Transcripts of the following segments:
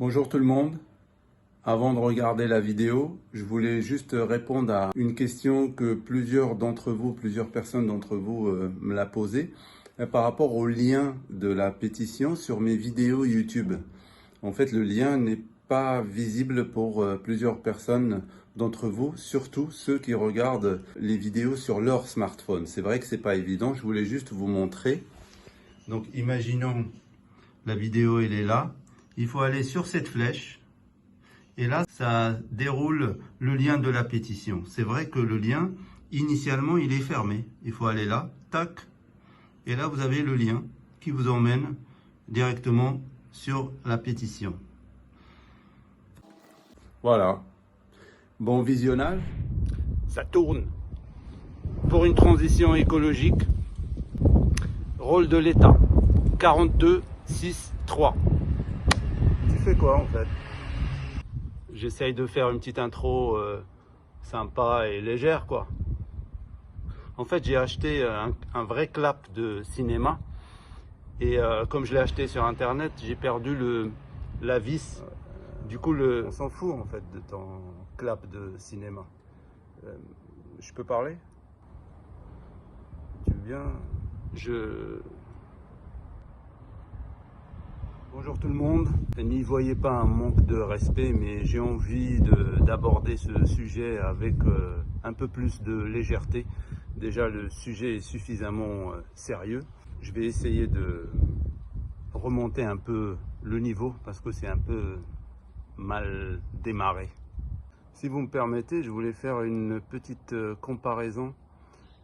Bonjour tout le monde. Avant de regarder la vidéo, je voulais juste répondre à une question que plusieurs personnes d'entre vous me l'a posée par rapport au lien de la pétition sur mes vidéos YouTube. En fait, le lien n'est pas visible pour plusieurs personnes d'entre vous, surtout ceux qui regardent les vidéos sur leur smartphone. C'est vrai que c'est pas évident, je voulais juste vous montrer. Donc imaginons la vidéo, elle est là. Il faut aller sur cette flèche. Et là, ça déroule le lien de la pétition. C'est vrai que le lien, initialement, il est fermé. Il faut aller là, tac, et là, vous avez le lien qui vous emmène directement sur la pétition. Voilà. Bon visionnage. Ça tourne. Pour une transition écologique, rôle de l'État. 42-6-3. Tu fais quoi en fait? J'essaye de faire une petite intro sympa et légère quoi. En fait j'ai acheté un vrai clap de cinéma et comme je l'ai acheté sur internet, j'ai perdu la vis. Du coup on s'en fout en fait de ton clap de cinéma. Je peux parler? Tu veux bien? Bonjour tout le monde, n'y voyez pas un manque de respect, mais j'ai envie d'aborder ce sujet avec un peu plus de légèreté. Déjà le sujet est suffisamment sérieux. Je vais essayer de remonter un peu le niveau parce que c'est un peu mal démarré. Si vous me permettez, je voulais faire une petite comparaison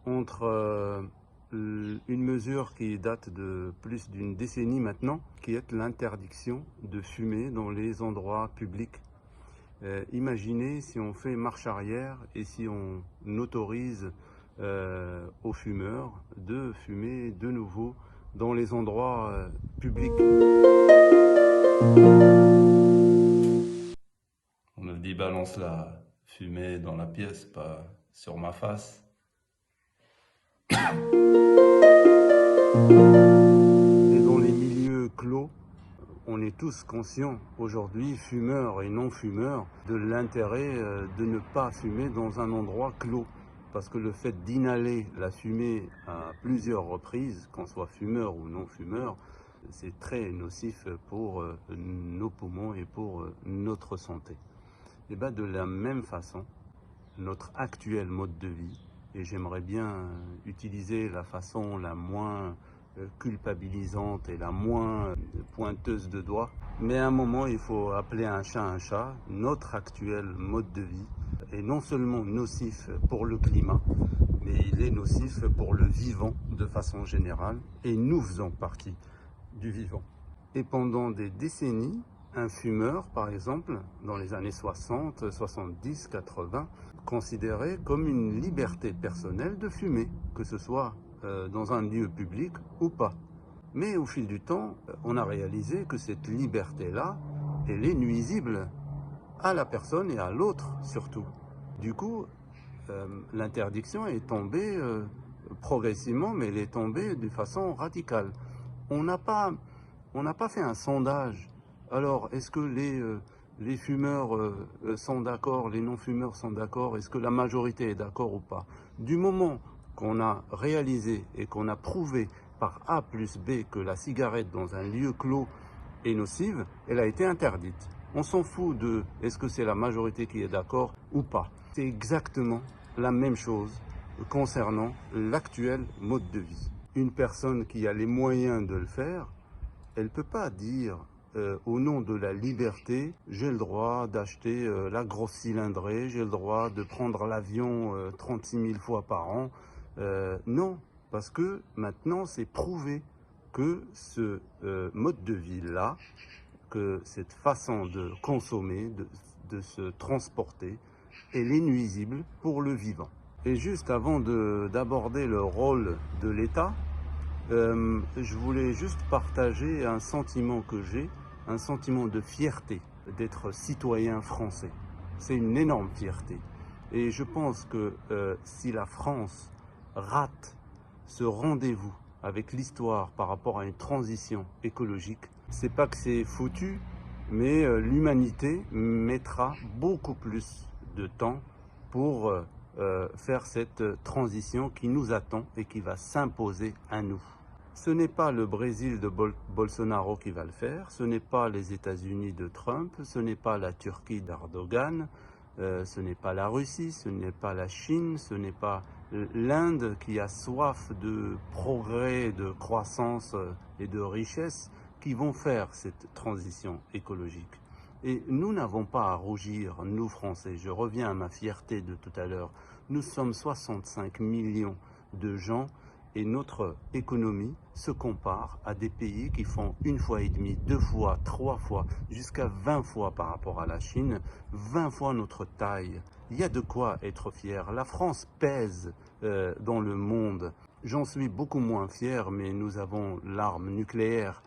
entre une mesure qui date de plus d'une décennie maintenant, qui est l'interdiction de fumer dans les endroits publics. Imaginez si on fait marche arrière et si on autorise aux fumeurs de fumer de nouveau dans les endroits publics. On me dit balance la fumée dans la pièce, pas sur ma face. Et dans les milieux clos, on est tous conscients aujourd'hui, fumeurs et non-fumeurs, de l'intérêt de ne pas fumer dans un endroit clos. Parce que le fait d'inhaler la fumée à plusieurs reprises, qu'on soit fumeur ou non-fumeur, c'est très nocif pour nos poumons et pour notre santé. Et bien de la même façon, notre actuel mode de vie, et j'aimerais bien utiliser la façon la moins culpabilisante et la moins pointeuse de doigts, mais à un moment il faut appeler un chat, notre actuel mode de vie est non seulement nocif pour le climat, mais il est nocif pour le vivant de façon générale, et nous faisons partie du vivant. Et pendant des décennies, un fumeur, par exemple, dans les années 60, 70, 80, considéré comme une liberté personnelle de fumer, que ce soit dans un lieu public ou pas. Mais au fil du temps, on a réalisé que cette liberté-là, elle est nuisible à la personne et à l'autre surtout. Du coup, l'interdiction est tombée progressivement, mais elle est tombée de façon radicale. On n'a pas fait un sondage. Alors, est-ce que les fumeurs sont d'accord, les non-fumeurs sont d'accord, est-ce que la majorité est d'accord ou pas? Du moment qu'on a réalisé et qu'on a prouvé par A plus B que la cigarette dans un lieu clos est nocive, elle a été interdite. On s'en fout de est-ce que c'est la majorité qui est d'accord ou pas. C'est exactement la même chose concernant l'actuel mode de vie. Une personne qui a les moyens de le faire, elle ne peut pas dire au nom de la liberté, j'ai le droit d'acheter la grosse cylindrée, j'ai le droit de prendre l'avion 36 000 fois par an. Non, parce que maintenant c'est prouvé que ce mode de vie-là, que cette façon de consommer, de se transporter, elle est nuisible pour le vivant. Et juste avant d'aborder le rôle de l'État, je voulais juste partager un sentiment que j'ai, un sentiment de fierté d'être citoyen français. C'est une énorme fierté. Et je pense que si la France rate ce rendez-vous avec l'histoire par rapport à une transition écologique, c'est pas que c'est foutu, Mais l'humanité mettra beaucoup plus de temps pour faire cette transition qui nous attend et qui va s'imposer à nous. Ce n'est pas le Brésil de Bolsonaro qui va le faire, ce n'est pas les États-Unis de Trump, ce n'est pas la Turquie d'Erdogan, ce n'est pas la Russie, ce n'est pas la Chine, ce n'est pas l'Inde qui a soif de progrès, de croissance et de richesse qui vont faire cette transition écologique. Et nous n'avons pas à rougir, nous Français. Je reviens à ma fierté de tout à l'heure. Nous sommes 65 millions de gens et notre économie se compare à des pays qui font 1,5 fois, 2 fois, 3 fois, jusqu'à 20 fois par rapport à la Chine, 20 fois notre taille. Il y a de quoi être fier. La France pèse dans le monde. J'en suis beaucoup moins fier, mais nous avons l'arme nucléaire.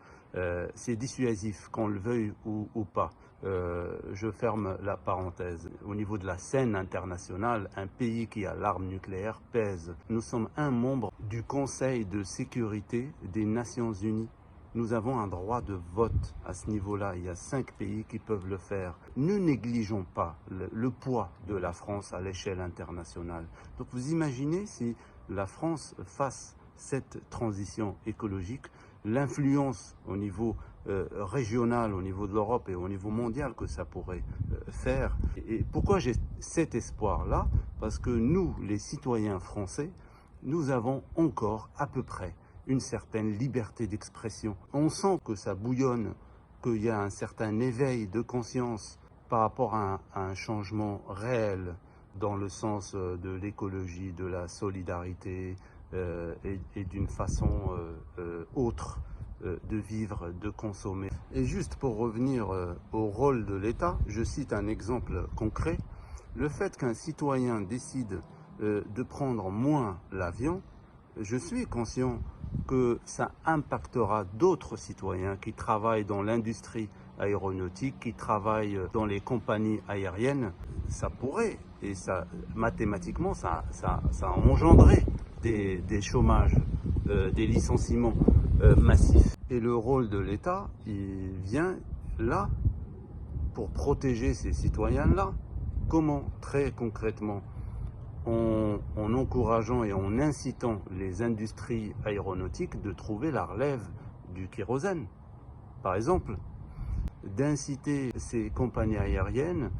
C'est dissuasif, qu'on le veuille ou pas. Je ferme la parenthèse. Au niveau de la scène internationale, un pays qui a l'arme nucléaire pèse. Nous sommes un membre du Conseil de sécurité des Nations Unies. Nous avons un droit de vote à ce niveau-là. Il y a 5 pays qui peuvent le faire. Ne négligeons pas le poids de la France à l'échelle internationale. Donc vous imaginez si la France fasse cette transition écologique, l'influence au niveau régional, au niveau de l'Europe et au niveau mondial que ça pourrait faire. Et pourquoi j'ai cet espoir-là? Parce que nous, les citoyens français, nous avons encore à peu près une certaine liberté d'expression. On sent que ça bouillonne, qu'il y a un certain éveil de conscience par rapport à un changement réel dans le sens de l'écologie, de la solidarité et d'une façon autre de vivre, de consommer. Et juste pour revenir au rôle de l'État, je cite un exemple concret. Le fait qu'un citoyen décide de prendre moins l'avion, je suis conscient que ça impactera d'autres citoyens qui travaillent dans l'industrie aéronautique, qui travaillent dans les compagnies aériennes. Ça pourrait, et ça mathématiquement, ça a engendré des chômages, des licenciements massifs. Et le rôle de l'État, il vient là pour protéger ces citoyens-là. Comment? Très concrètement, en encourageant et en incitant les industries aéronautiques de trouver la relève du kérosène. Par exemple, d'inciter ces compagnies aériennes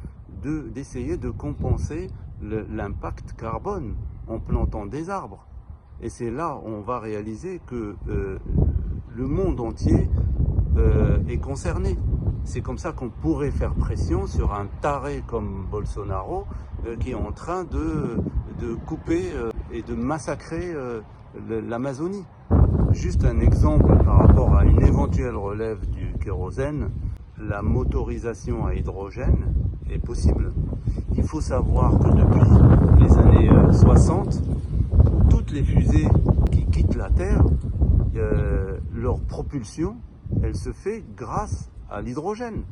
d'essayer de compenser l'impact carbone en plantant des arbres. Et c'est là où on va réaliser que le monde entier est concerné. C'est comme ça qu'on pourrait faire pression sur un taré comme Bolsonaro qui est en train de couper et de massacrer l'Amazonie. Juste un exemple par rapport à une éventuelle relève du kérosène, la motorisation à hydrogène est possible. Il faut savoir que depuis les années 60, toutes les fusées qui quittent la Terre, leur propulsion, elle se fait grâce à l'hydrogène.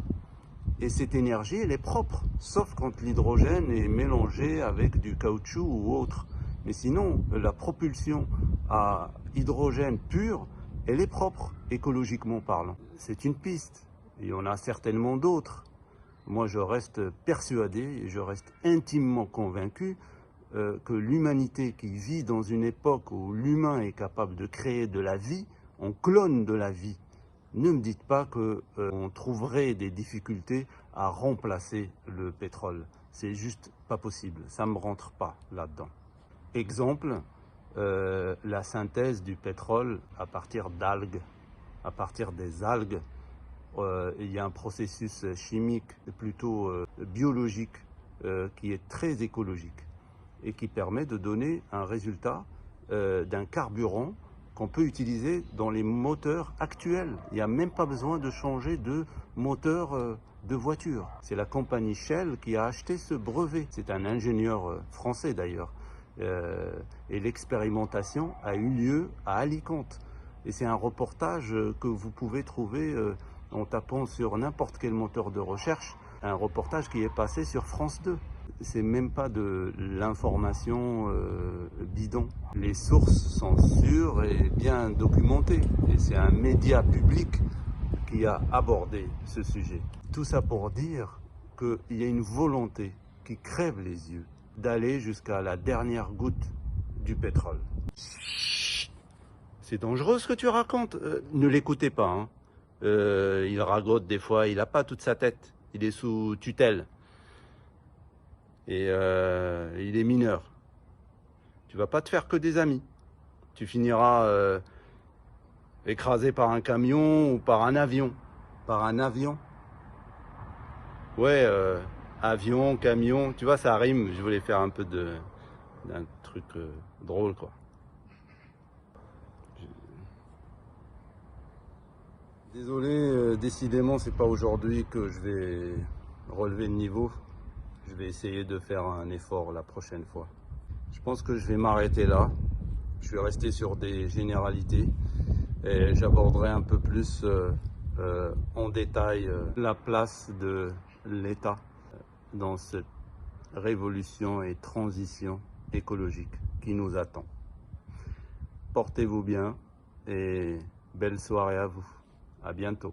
Et cette énergie, elle est propre, sauf quand l'hydrogène est mélangé avec du caoutchouc ou autre. Mais sinon, la propulsion à hydrogène pur, elle est propre, écologiquement parlant. C'est une piste. Il y en a certainement d'autres. Moi, je reste persuadé et je reste intimement convaincu que l'humanité qui vit dans une époque où l'humain est capable de créer de la vie, on clone de la vie. Ne me dites pas qu'on trouverait des difficultés à remplacer le pétrole. C'est juste pas possible. Ça ne me rentre pas là-dedans. Exemple, la synthèse du pétrole à partir d'algues. À partir des algues, il y a un processus chimique, plutôt biologique, qui est très écologique et qui permet de donner un résultat d'un carburant qu'on peut utiliser dans les moteurs actuels. Il n'y a même pas besoin de changer de moteur de voiture. C'est la compagnie Shell qui a acheté ce brevet. C'est un ingénieur français d'ailleurs. Et l'expérimentation a eu lieu à Alicante. Et c'est un reportage que vous pouvez trouver en tapant sur n'importe quel moteur de recherche. Un reportage qui est passé sur France 2. C'est même pas de l'information bidon. Les sources sont sûres et bien documentées. Et c'est un média public qui a abordé ce sujet. Tout ça pour dire qu'il y a une volonté qui crève les yeux d'aller jusqu'à la dernière goutte du pétrole. C'est dangereux ce que tu racontes. Ne l'écoutez pas. Hein. Il ragote des fois, il n'a pas toute sa tête. Il est sous tutelle. Et il est mineur. Tu vas pas te faire que des amis. Tu finiras écrasé par un camion ou par un avion. Par un avion. Ouais, avion, camion, tu vois, ça rime. Je voulais faire un peu d'un truc drôle, quoi. Désolé, décidément, c'est pas aujourd'hui que je vais relever le niveau. Je vais essayer de faire un effort la prochaine fois. Je pense que je vais m'arrêter là. Je vais rester sur des généralités et j'aborderai un peu plus en détail la place de l'État dans cette révolution et transition écologique qui nous attend. Portez-vous bien et belle soirée à vous. À bientôt.